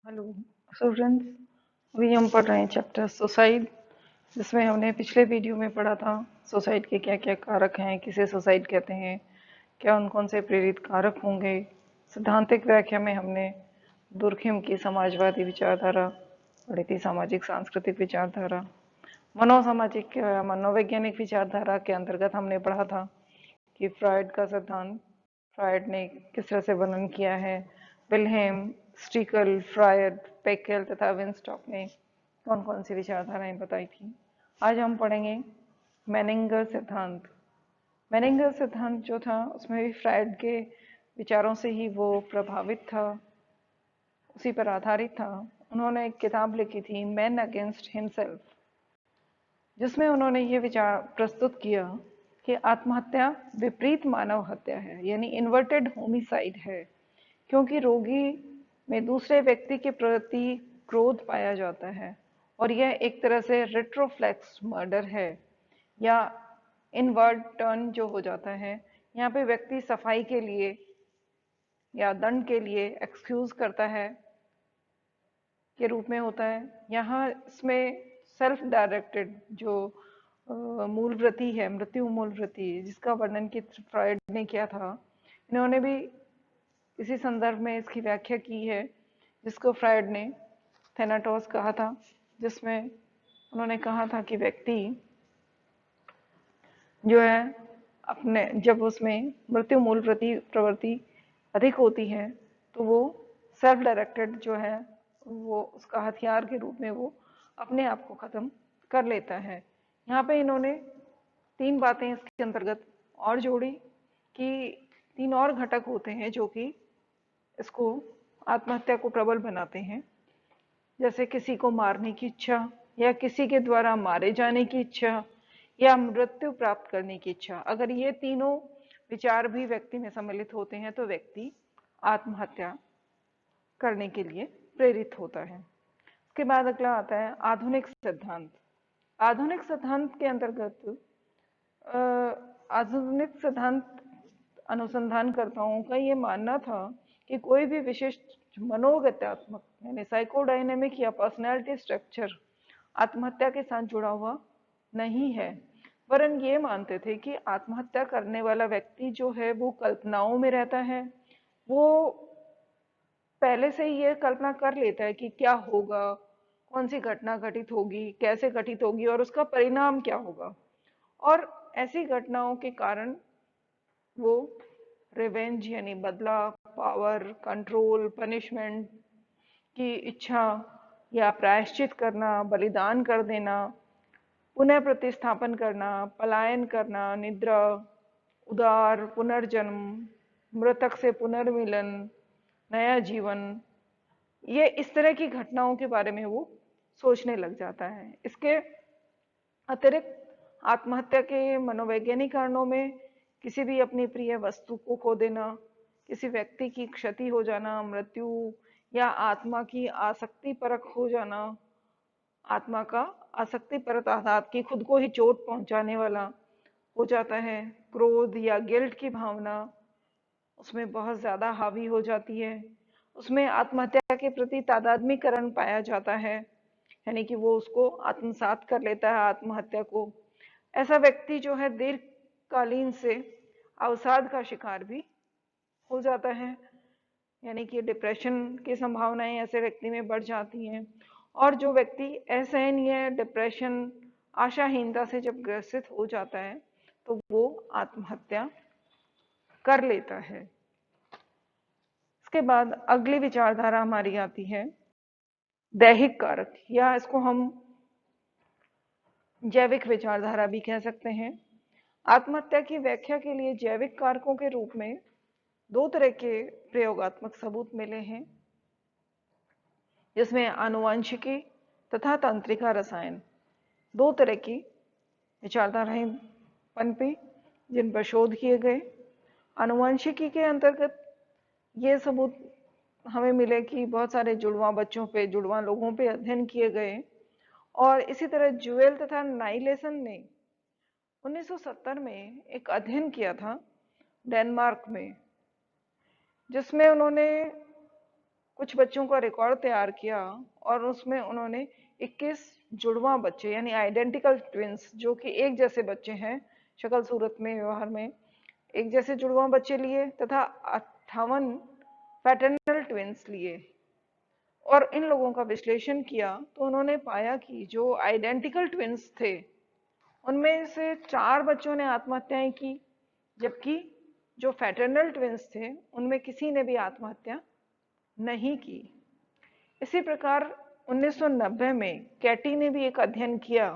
Hello. So friends, अभी हम पढ़ रहे हैं चैप्टर सुसाइड, जिसमें हमने पिछले वीडियो में पढ़ा था सुसाइड के क्या क्या कारक हैं, किसे सुसाइड कहते हैं, क्या उन कौन से प्रेरित कारक होंगे। सिद्धांतिक व्याख्या में हमने दुर्खिम की समाजवादी विचारधारा पढ़ी थी, सामाजिक सांस्कृतिक विचारधारा। मनोसामाजिक मनोवैज्ञानिक विचारधारा के अंतर्गत हमने पढ़ा था कि फ्रायड का सिद्धांत, फ्रायड ने किस तरह से वर्णन किया है। विल्हेम, स्टीकल, फ्रायड, पेकेल तथा विंस्टॉक ने कौन कौन सी विचारधाराएं बताई थी। आज हम पढ़ेंगे मेनिंगर सिद्धांत। मेनिंगर सिद्धांत जो था उसमें भी फ्रायड के विचारों से ही वो प्रभावित था, उसी पर आधारित था। उन्होंने एक किताब लिखी थी मैन अगेंस्ट हिमसेल्फ, जिसमें उन्होंने ये विचार प्रस्तुत किया कि आत्महत्या विपरीत मानव हत्या है, यानी इन्वर्टेड होमिसाइड है, क्योंकि रोगी में दूसरे व्यक्ति के प्रति क्रोध पाया जाता है और यह एक तरह से रेट्रोफ्लेक्स मर्डर है, या इनवर्ड टर्न जो हो जाता है। यहाँ पे व्यक्ति सफाई के लिए या दंड के लिए एक्सक्यूज करता है के रूप में होता है। यहाँ इसमें सेल्फ डायरेक्टेड जो मूल वृत्ति है, मृत्यु मूल वृत्ति, जिसका वर्णन की फ्रायड ने किया था, इन्होंने भी इसी संदर्भ में इसकी व्याख्या की है, जिसको फ्रायड ने थेनाटोस कहा था, जिसमें उन्होंने कहा था कि व्यक्ति जो है अपने, जब उसमें मृत्यु मूल प्रवृत्ति अधिक होती है तो वो सेल्फ डायरेक्टेड जो है वो उसका हथियार के रूप में वो अपने आप को खत्म कर लेता है। यहाँ पे इन्होंने तीन बातें इसके अंतर्गत और जोड़ी कि तीन और घटक होते हैं जो कि इसको आत्महत्या को प्रबल बनाते हैं, जैसे किसी को मारने की इच्छा, या किसी के द्वारा मारे जाने की इच्छा, या मृत्यु प्राप्त करने की इच्छा। अगर ये तीनों विचार भी व्यक्ति में सम्मिलित होते हैं तो व्यक्ति आत्महत्या करने के लिए प्रेरित होता है। उसके बाद अगला आता है आधुनिक सिद्धांत। आधुनिक सिद्धांत के अंतर्गत आधुनिक सिद्धांत अनुसंधानकर्ताओं का ये मानना था कि कोई भी विशिष्ट मनोगत्यात्मक यानी साइकोडायनेमिक या पर्सनैलिटी स्ट्रक्चर आत्महत्या के साथ जुड़ा हुआ नहीं है, वरन ये मानते थे कि आत्महत्या करने वाला व्यक्ति जो है वो कल्पनाओं में रहता है। वो पहले से ही ये कल्पना कर लेता है कि क्या होगा, कौन सी घटना घटित होगी, कैसे घटित होगी और उसका परिणाम क्या होगा। और ऐसी घटनाओं के कारण वो रिवेंज यानी बदला, पावर, कंट्रोल, पनिशमेंट की इच्छा, या प्रायश्चित करना, बलिदान कर देना, पुनः प्रतिस्थापन करना, पलायन करना, निद्रा, उदार, पुनर्जन्म, मृतक से पुनर्मिलन, नया जीवन, ये इस तरह की घटनाओं के बारे में वो सोचने लग जाता है। इसके अतिरिक्त आत्महत्या के मनोवैज्ञानिक कारणों में किसी भी अपनी प्रिय वस्तु को खो देना, किसी व्यक्ति की क्षति हो जाना, मृत्यु, या आत्मा की आसक्ति परक हो जाना, आत्मा का आसक्ति परक आघात की खुद को ही चोट पहुंचाने वाला हो जाता है। क्रोध या गिल्ट की भावना उसमें बहुत ज्यादा हावी हो जाती है। उसमें आत्महत्या के प्रति तादात्म्यकरण पाया जाता है, यानी कि वो उसको आत्मसात कर लेता है आत्महत्या को। ऐसा व्यक्ति जो है दीर्घकालीन से अवसाद का शिकार भी हो जाता है, यानी कि डिप्रेशन की संभावनाएं ऐसे व्यक्ति में बढ़ जाती हैं। और जो व्यक्ति असहनीय डिप्रेशन, आशाहीनता से जब ग्रसित हो जाता है तो वो आत्महत्या कर लेता है। इसके बाद अगली विचारधारा हमारी आती है दैहिक कारक, या इसको हम जैविक विचारधारा भी कह सकते हैं। आत्महत्या की व्याख्या के लिए जैविक कारकों के रूप में दो तरह के प्रयोगात्मक सबूत मिले हैं, जिसमें आनुवंशिकी तथा तंत्रिका रसायन, दो तरह की विचारधाराएं पनपी जिन पर शोध किए गए। आनुवंशिकी के अंतर्गत ये सबूत हमें मिले कि बहुत सारे जुड़वा बच्चों पे, जुड़वा लोगों पे अध्ययन किए गए। और इसी तरह जुएल तथा नाइलेसन ने 1970 में एक अध्ययन किया था डेनमार्क में, जिसमें उन्होंने कुछ बच्चों का रिकॉर्ड तैयार किया और उसमें उन्होंने 21 जुड़वा बच्चे यानी आइडेंटिकल ट्विंस, जो कि एक जैसे बच्चे हैं शक्ल सूरत में व्यवहार में, एक जैसे जुड़वा बच्चे लिए तथा 58 पैटर्नल ट्विंस लिए। और इन लोगों का विश्लेषण किया तो उन्होंने पाया कि जो आइडेंटिकल ट्विंस थे उनमें से 4 बच्चों ने आत्महत्याएं की, जबकि जो फैटर्नल ट्विंस थे उनमें किसी ने भी आत्महत्या नहीं की। इसी प्रकार 1990 में कैटी ने भी एक अध्ययन किया।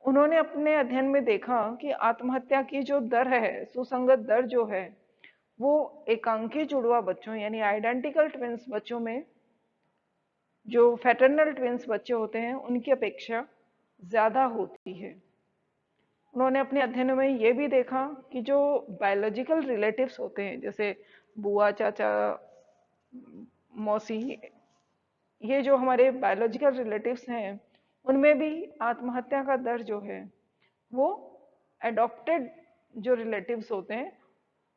उन्होंने अपने अध्ययन में देखा कि आत्महत्या की जो दर है, सुसंगत दर जो है, वो एकांकी जुड़वा बच्चों यानी आइडेंटिकल ट्विंस बच्चों में जो फैटर्नल ट्विंस बच्चे होते हैं उनकी अपेक्षा ज्यादा होती है। उन्होंने अपने अध्ययन में ये भी देखा कि जो बायोलॉजिकल रिलेटिव्स होते हैं जैसे बुआ, चाचा, मौसी, ये जो हमारे बायोलॉजिकल रिलेटिव्स हैं उनमें भी आत्महत्या का दर जो है वो एडॉप्टेड जो रिलेटिव्स होते हैं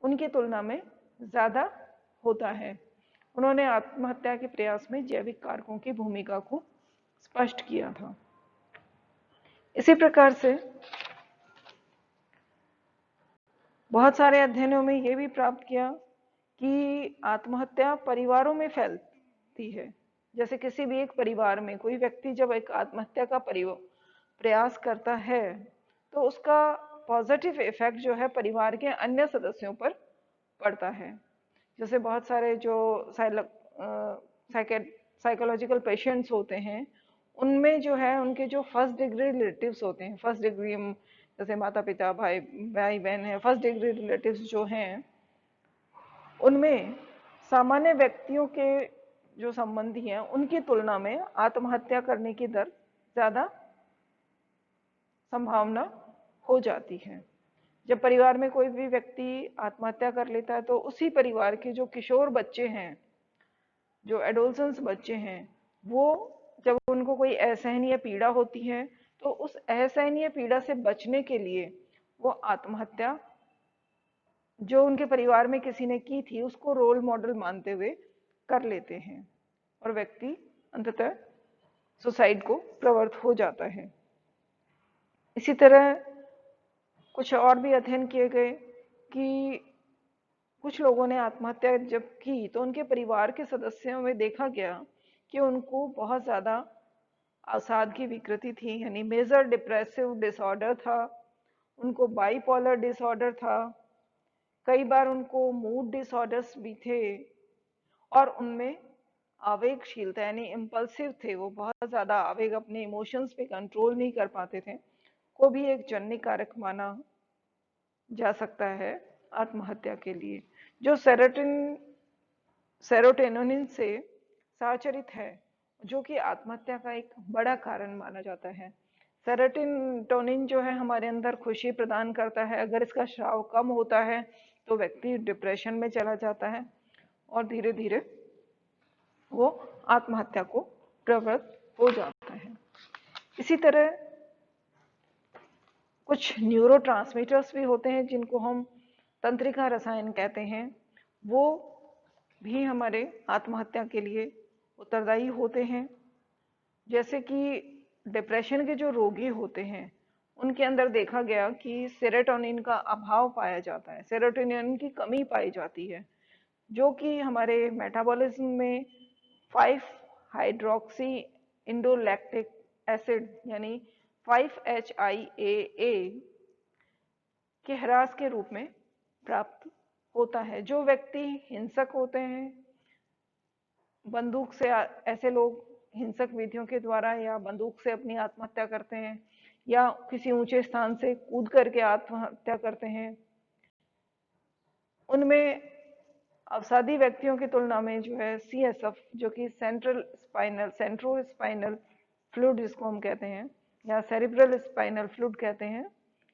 उनकी तुलना में ज्यादा होता है। उन्होंने आत्महत्या के प्रयास में जैविक कारकों की भूमिका को स्पष्ट किया था। इसी प्रकार से बहुत सारे अध्ययनों में यह भी प्राप्त किया कि आत्महत्या परिवारों में फैलती है। जैसे किसी भी एक परिवार में कोई व्यक्ति जब एक आत्महत्या का प्रयास करता है तो उसका पॉजिटिव इफेक्ट जो है परिवार के अन्य सदस्यों पर पड़ता है। जैसे बहुत सारे जो साइकोलॉजिकल पेशेंट्स होते हैं उनमें जो है उनके जो फर्स्ट डिग्री रिलेटिव्स होते हैं, फर्स्ट डिग्री जैसे माता पिता, भाई भाई बहन है, फर्स्ट डिग्री रिलेटिव्स जो हैं उनमें सामान्य व्यक्तियों के जो संबंधी हैं उनकी तुलना में आत्महत्या करने की दर ज्यादा संभावना हो जाती है। जब परिवार में कोई भी व्यक्ति आत्महत्या कर लेता है तो उसी परिवार के जो किशोर बच्चे हैं, जो एडोलसेंस बच्चे हैं, वो जब उनको कोई असहनीय पीड़ा होती है तो उस असहनीय पीड़ा से बचने के लिए वो आत्महत्या जो उनके परिवार में किसी ने की थी उसको रोल मॉडल मानते हुए कर लेते हैं और व्यक्ति अंततः सुसाइड को प्रवृत्त हो जाता है। इसी तरह कुछ और भी अध्ययन किए गए कि कुछ लोगों ने आत्महत्या जब की तो उनके परिवार के सदस्यों में देखा गया कि उनको बहुत ज्यादा अवसाद की विकृति थी, यानी मेजर डिप्रेसिव डिसऑर्डर था, उनको बाइपोलर डिसऑर्डर था, कई बार उनको मूड डिसऑर्डर्स भी थे और उनमें आवेगशीलता यानी इम्पल्सिव थे, वो बहुत ज्यादा आवेग अपने इमोशंस पे कंट्रोल नहीं कर पाते थे, को भी एक जन्य कारक माना जा सकता है आत्महत्या के लिए। जो सेरोटोनिन से साचरित है, जो कि आत्महत्या का एक बड़ा कारण माना जाता है। सेरोटोनिन जो है हमारे अंदर खुशी प्रदान करता है। अगर इसका स्राव कम होता है तो व्यक्ति डिप्रेशन में चला जाता है और धीरे धीरे वो आत्महत्या को प्रवृत्त हो जाता है। इसी तरह कुछ न्यूरोट्रांसमीटर्स भी होते हैं जिनको हम तंत्रिका रसायन कहते हैं, वो भी हमारे आत्महत्या के लिए उत्तरदायी होते हैं। जैसे कि डिप्रेशन के जो रोगी होते हैं उनके अंदर देखा गया कि सेरोटोनिन का अभाव पाया जाता है, सेरोटोनिन की कमी पाई जाती है, जो कि हमारे मेटाबॉलिज्म में 5 हाइड्रोक्सी इंडोलैक्टिक एसिड यानी 5-HIAA के ह्रास के रूप में प्राप्त होता है। जो व्यक्ति हिंसक होते हैं, बंदूक से ऐसे लोग हिंसक विधियों के द्वारा या बंदूक से अपनी आत्महत्या करते हैं या किसी ऊंचे स्थान से कूद करके आत्महत्या करते हैं, उनमें अवसादी व्यक्तियों की तुलना में जो है CSF जो कि सेंट्रो स्पाइनल फ्लूइड जिसको हम कहते हैं या सेरिब्रल स्पाइनल फ्लूइड कहते हैं,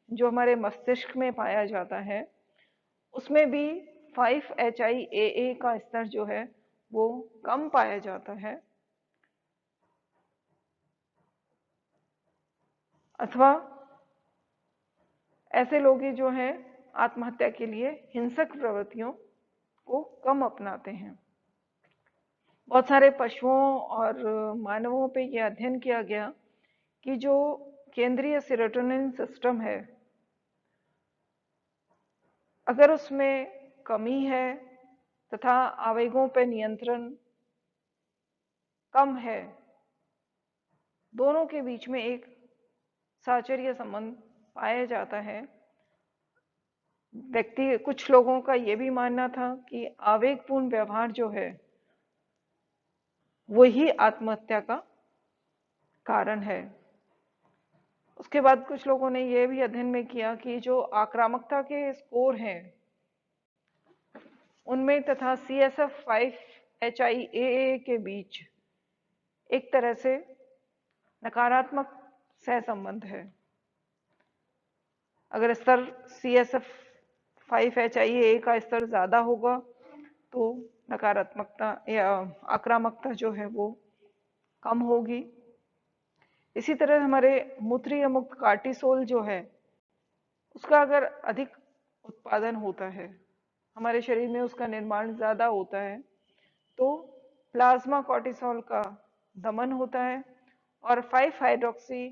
जो हमारे मस्तिष्क में पाया जाता है, उसमें भी 5-HIAA का स्तर जो है वो कम पाया जाता है। अथवा ऐसे लोग जो हैं आत्महत्या के लिए हिंसक प्रवृत्तियों को कम अपनाते हैं। बहुत सारे पशुओं और मानवों पे यह अध्ययन किया गया कि जो केंद्रीय सेरोटोनिन सिस्टम है, अगर उसमें कमी है तथा आवेगों पे नियंत्रण कम है, दोनों के बीच में एक साहचर्य संबंध पाया जाता है। कुछ लोगों का यह भी मानना था कि आवेगपूर्ण व्यवहार जो है वही आत्महत्या का कारण है। उसके बाद कुछ लोगों ने यह भी अध्ययन में किया कि जो आक्रामकता के स्कोर हैं उनमें तथा CSF5-HIAA के बीच एक तरह से नकारात्मक सहसंबंध है। अगर स्तर CSF5-HIAA का स्तर ज्यादा होगा तो नकारात्मकता या आक्रामकता जो है वो कम होगी। इसी तरह हमारे मूत्रीय मुक्त कार्टिसोल जो है उसका अगर अधिक उत्पादन होता है, हमारे शरीर में उसका निर्माण ज्यादा होता है, तो प्लाज्मा कॉर्टिसोल का दमन होता है और 5 हाइड्रोक्सी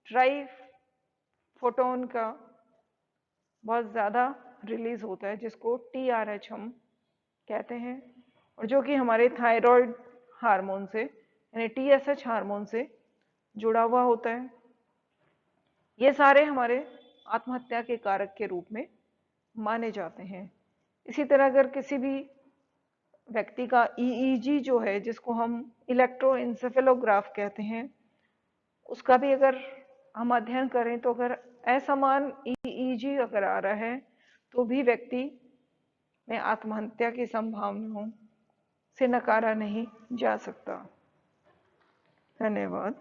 ट्राइफोटोन का बहुत ज्यादा रिलीज होता है, जिसको TRH हम कहते हैं, और जो कि हमारे थायराइड हार्मोन से यानी TSH हार्मोन से जुड़ा हुआ होता है। ये सारे हमारे आत्महत्या के कारक के रूप में माने जाते हैं। इसी तरह अगर किसी भी व्यक्ति का EEG जो है, जिसको हम इलेक्ट्रोएन्सेफेलोग्राफ कहते हैं, उसका भी अगर हम अध्ययन करें तो अगर असमान EEG अगर आ रहा है तो भी व्यक्ति में आत्महत्या की संभावनाओं से नकारा नहीं जा सकता। धन्यवाद।